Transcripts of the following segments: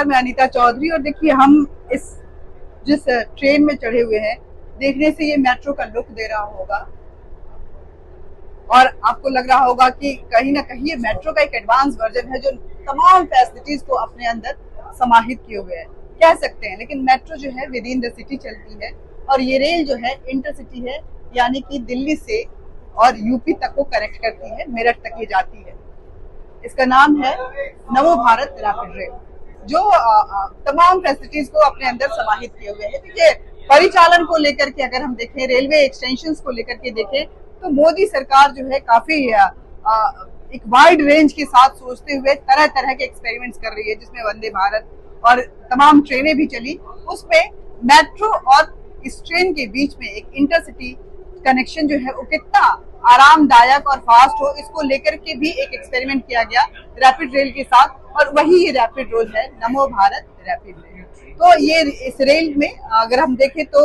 नमस्कार, मैं अनीता चौधरी। और देखिए, हम इस जिस ट्रेन में चढ़े हुए हैं, देखने से ये मेट्रो का लुक दे रहा होगा और आपको लग रहा होगा कि कहीं ना कहीं ये मेट्रो का एक एडवांस वर्जन है जो तमाम फैसिलिटीज को अपने अंदर समाहित किए हुए है, कह सकते हैं। लेकिन मेट्रो जो है विद इन द सिटी चलती है और ये रेल जो है इंटरसिटी है, यानी कि दिल्ली से और यूपी तक को कनेक्ट करती है, मेरठ तक ये जाती है। इसका नाम है नमो भारत रैपिड रेल, जो तमाम फैसिलिटीज को अपने अंदर समाहित किए हुए है। देखिए, परिचालन को लेकर के अगर हम देखें, रेलवे एक्सटेंशंस को लेकर के देखें, तो मोदी सरकार जो है काफी एक वाइड रेंज के साथ सोचते हुए तरह तरह के एक्सपेरिमेंट्स कर रही है, जिसमें वंदे भारत और तमाम ट्रेनें भी चली। उसमें मेट्रो और इस ट्रेन के बीच में एक इंटरसिटी कनेक्शन जो है वो कितना आरामदायक और फास्ट हो, इसको लेकर के भी एक एक्सपेरिमेंट किया गया रैपिड रेल के साथ, और वही ये रैपिड रेल है, नमो भारत रैपिड रेल। तो ये इस रेल में अगर हम देखें तो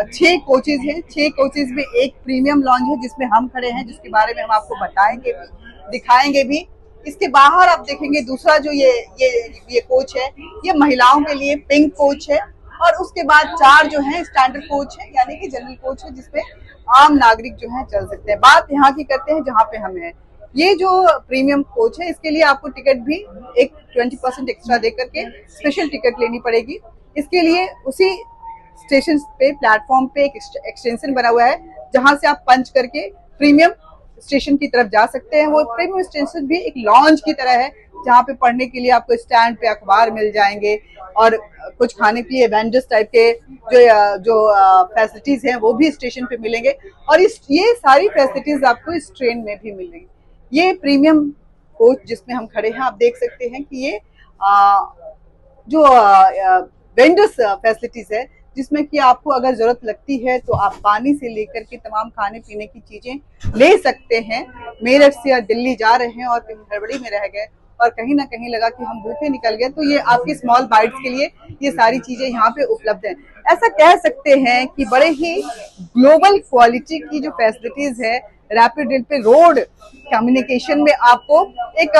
6 कोचेज हैं। 6 कोचेज में एक प्रीमियम लॉन्च है जिसमें हम खड़े हैं, जिसके बारे में हम आपको बताएंगे भी, दिखाएंगे भी। इसके बाहर आप देखेंगे दूसरा जो ये कोच है, ये महिलाओं के लिए पिंक कोच है, और उसके बाद 4 जो है स्टैंडर्ड कोच है, यानी कि जनरल कोच है, जिसपे आम नागरिक जो है चल सकते हैं। बात यहाँ की करते हैं जहाँ पे हम हैं। ये जो प्रीमियम कोच है, इसके लिए आपको टिकट भी एक 20% एक्स्ट्रा देकर के स्पेशल टिकट लेनी पड़ेगी। इसके लिए उसी स्टेशन पे, प्लेटफॉर्म पे एक एक्सटेंशन बना हुआ है, जहां से आप पंच करके प्रीमियम स्टेशन की तरफ जा सकते हैं। वो प्रीमियम स्टेशन भी एक लॉन्च की तरह है, जहाँ पे पढ़ने के लिए आपको स्टैंड पे अखबार मिल जाएंगे और कुछ खाने के लिए वेंडर्स टाइप के जो फैसिलिटीज हैं वो भी स्टेशन पे मिलेंगे, और ये सारी फैसिलिटीज आपको इस ट्रेन में भी मिलेंगी। ये प्रीमियम कोच जिसमें हम खड़े हैं, आप देख सकते हैं कि ये जो वेंडर्स फैसिलिटीज है, जिसमें कि आपको अगर जरूरत लगती है तो आप पानी से लेकर के तमाम खाने पीने की चीजें ले सकते हैं। मेरठ से या दिल्ली जा रहे हैं और कहीं हड़बड़ी में रह गए और कहीं ना कहीं लगा कि हम भूखे निकल गए, तो ये आपके स्मॉल बाइट्स के लिए ये सारी चीजें यहाँ पे उपलब्ध हैं। ऐसा कह सकते हैं कि बड़े ही ग्लोबल क्वालिटी की जो फैसिलिटीज है रैपिड रेल पे, रोड कम्युनिकेशन में आपको एक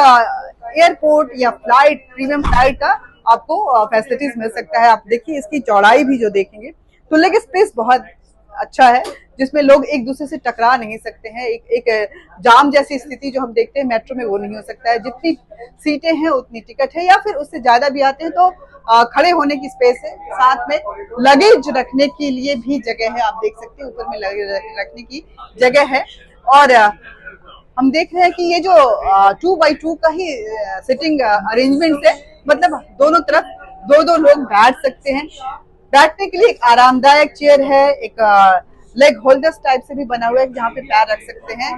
एयरपोर्ट या फ्लाइट, प्रीमियम फ्लाइट का आपको फैसिलिटीज मिल सकता है। आप देखिए, इसकी चौड़ाई भी जो देखेंगे तो लेग स्पेस बहुत अच्छा है, जिसमें लोग एक दूसरे से टकरा नहीं सकते हैं। एक जाम जैसी स्थिति जो हम देखते हैं मेट्रो में, वो नहीं हो सकता है। जितनी सीटें हैं उतनी टिकट है, या फिर उससे ज्यादा भी आते हैं तो खड़े होने की स्पेस है। साथ में लगेज रखने के लिए भी जगह है, आप देख सकते हैं ऊपर में लगेज रखने की जगह है। और हम देख रहे हैं कि ये जो 2x2 का ही सिटिंग अरेंजमेंट है, मतलब दोनों तरफ 2-2 लोग बैठ सकते हैं। बैठने के लिए एक आरामदायक चेयर है, एक लेग होल्डर्स टाइप से भी बना हुआ है जहाँ पे पैर रख सकते हैं।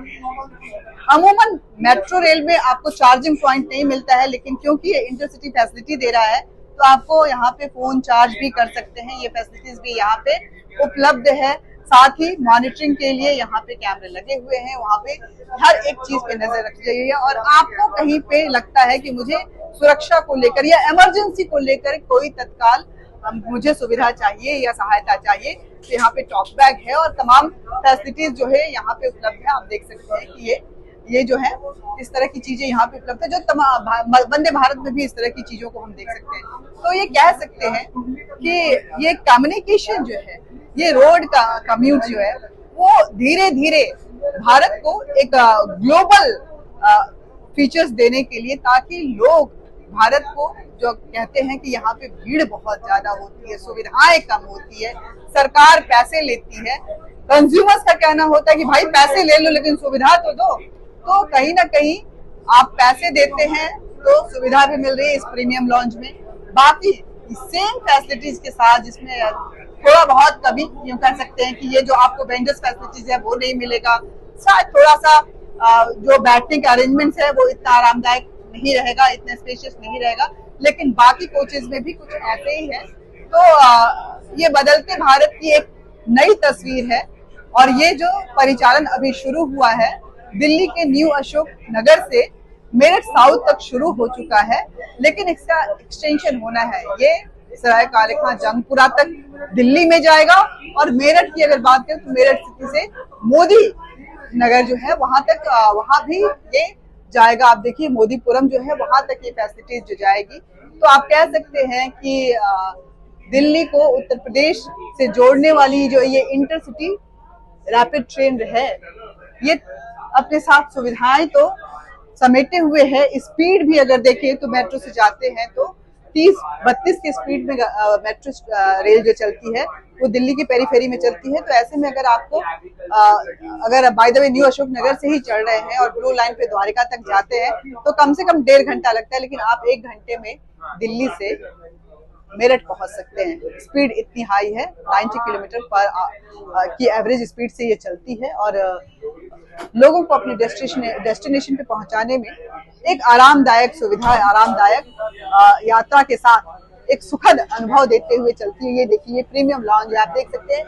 अमूमन मेट्रो रेल में आपको चार्जिंग पॉइंट नहीं मिलता है, लेकिन क्योंकि ये इंटरसिटी फैसिलिटी दे रहा है तो आपको यहाँ पे फोन चार्ज भी कर सकते हैं। ये फैसिलिटीज भी यहाँ पे उपलब्ध है। साथ ही मॉनिटरिंग के लिए यहाँ पे कैमरे लगे हुए हैं, वहाँ पे हर एक चीज पे नजर रखी गई है। और आपको कहीं पे लगता है कि मुझे सुरक्षा को लेकर या इमरजेंसी को लेकर कोई तत्काल मुझे सुविधा चाहिए या सहायता चाहिए, तो यहाँ पे टॉक बैग है और तमाम फैसिलिटीज जो है यहाँ पे उपलब्ध है। आप देख सकते हैं कि ये जो है इस तरह की चीजें यहाँ पे उपलब्ध है, जो तमाम वंदे भारत में भी इस तरह की चीजों को हम देख सकते हैं। तो ये कह सकते हैं कि ये कम्युनिकेशन जो है, ये रोड का कम्यूट जो है, वो धीरे धीरे भारत को एक ग्लोबल फीचर्स देने के लिए, ताकि लोग भारत को, जो कहते हैं कि यहाँ पे भीड़ बहुत ज्यादा होती है, सुविधाएं कम होती है, सरकार पैसे लेती है, कंज्यूमर्स का कहना होता है कि भाई पैसे ले लो लेकिन सुविधा तो दो। तो कहीं ना कहीं आप पैसे देते हैं तो सुविधा भी मिल रही है इस प्रीमियम लॉन्च में। बाकी सेम फैसिलिटीज के साथ, जिसमें थोड़ा बहुत कभी यूं कर सकते हैं कि ये जो आपको वेंडर्स फैसिलिटीज है वो नहीं मिलेगा, शायद थोड़ा सा जो बैठने के अरेंजमेंट्स है वो इतना आरामदायक नहीं रहेगा, इतना स्पेशियस नहीं रहेगा, लेकिन बाकी कोचेज में भी कुछ ऐसे ही है। तो ये बदलते भारत की एक नई तस्वीर है, और ये जो परिचालन अभी शुरू हुआ है दिल्ली के न्यू अशोक नगर से मेरठ साउथ तक शुरू हो चुका है, लेकिन इसका एक्सटेंशन होना है। ये सराय काले खां जंगपुरा तक दिल्ली में जाएगा, और मेरठ की अगर बात करें तो मेरठ सिटी से मोदी नगर जो है वहां तक, वहां भी ये जाएगा। आप देखिए मोदीपुरम जो है वहां तक ये फैसिलिटीज जो जाएगी। तो आप कह सकते हैं कि दिल्ली को उत्तर प्रदेश से जोड़ने वाली जो ये इंटरसिटी रैपिड ट्रेन है, ये अपने साथ सुविधाएं तो समेटे हुए है। स्पीड भी अगर देखें तो मेट्रो से जाते हैं तो 30-32 के स्पीड में मेट्रो रेल जो चलती है वो दिल्ली की पेरीफेरी में चलती है। तो ऐसे में अगर आपको अगर by the way New Ashok Nagar से ही चढ़ रहे हैं और ब्लू लाइन पे द्वारका तक जाते हैं तो कम से कम 1.5 घंटा लगता है, लेकिन आप 1 घंटे में दिल्ली से मेरठ पहुंच सकते हैं। स्पीड इतनी हाई है, 90 किलोमीटर पर की एवरेज स्पीड से ये चलती है और लोगों को अपने डेस्टिनेशन पे पहुंचाने में एक आरामदायक सुविधा, आरामदायक यात्रा के साथ एक सुखद अनुभव देते हुए चलती है। ये देखिए, ये प्रीमियम लॉन्ज है, आप देख सकते हैं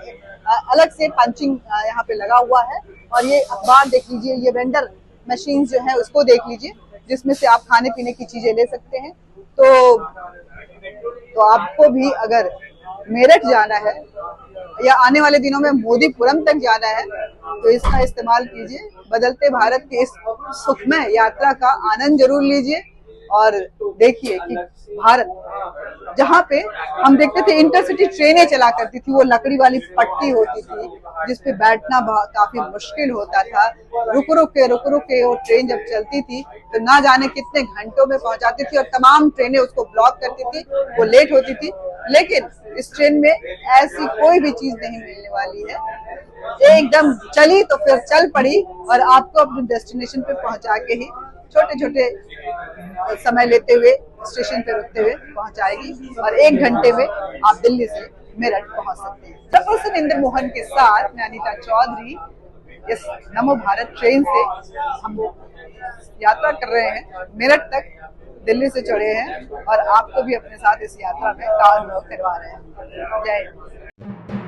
अलग से पंचिंग यहाँ पे लगा हुआ है। और ये अखबार देख लीजिए, ये वेंडर मशीन जो है उसको देख लीजिए, जिसमें से आप खाने पीने की चीजें ले सकते हैं। तो आपको भी अगर मेरठ जाना है या आने वाले दिनों में मोदीपुरम तक जाना है तो इसका इस्तेमाल कीजिए। बदलते भारत की इस सुखमय यात्रा का आनंद जरूर लीजिए और देखिए कि भारत जहाँ पे हम देखते थे इंटरसिटी ट्रेनें चला करती थी, वो लकड़ी वाली पट्टी होती थी जिसपे बैठना काफी मुश्किल होता था। रुक रुक के वो ट्रेन जब चलती थी तो ना जाने कितने घंटों में पहुंचाती थी और तमाम ट्रेनें उसको ब्लॉक करती थी, वो लेट होती थी। लेकिन इस ट्रेन में ऐसी कोई भी चीज नहीं मिलने वाली है, एकदम चली तो फिर चल पड़ी और आपको अपने डेस्टिनेशन पे पहुंचा के ही छोटे छोटे समय लेते हुए स्टेशन पे रुकते हुए पहुंचाएगी और 1 घंटे में आप दिल्ली से मेरठ पहुंच सकते हैं। पर्सन इंद्र मोहन के साथ मैं अनीता चौधरी इस नमो भारत ट्रेन से हम यात्रा कर रहे हैं, मेरठ तक दिल्ली से चढ़े हैं और आपको भी अपने साथ इस यात्रा में का अनुभव करवा रहे हैं। जय हिंद।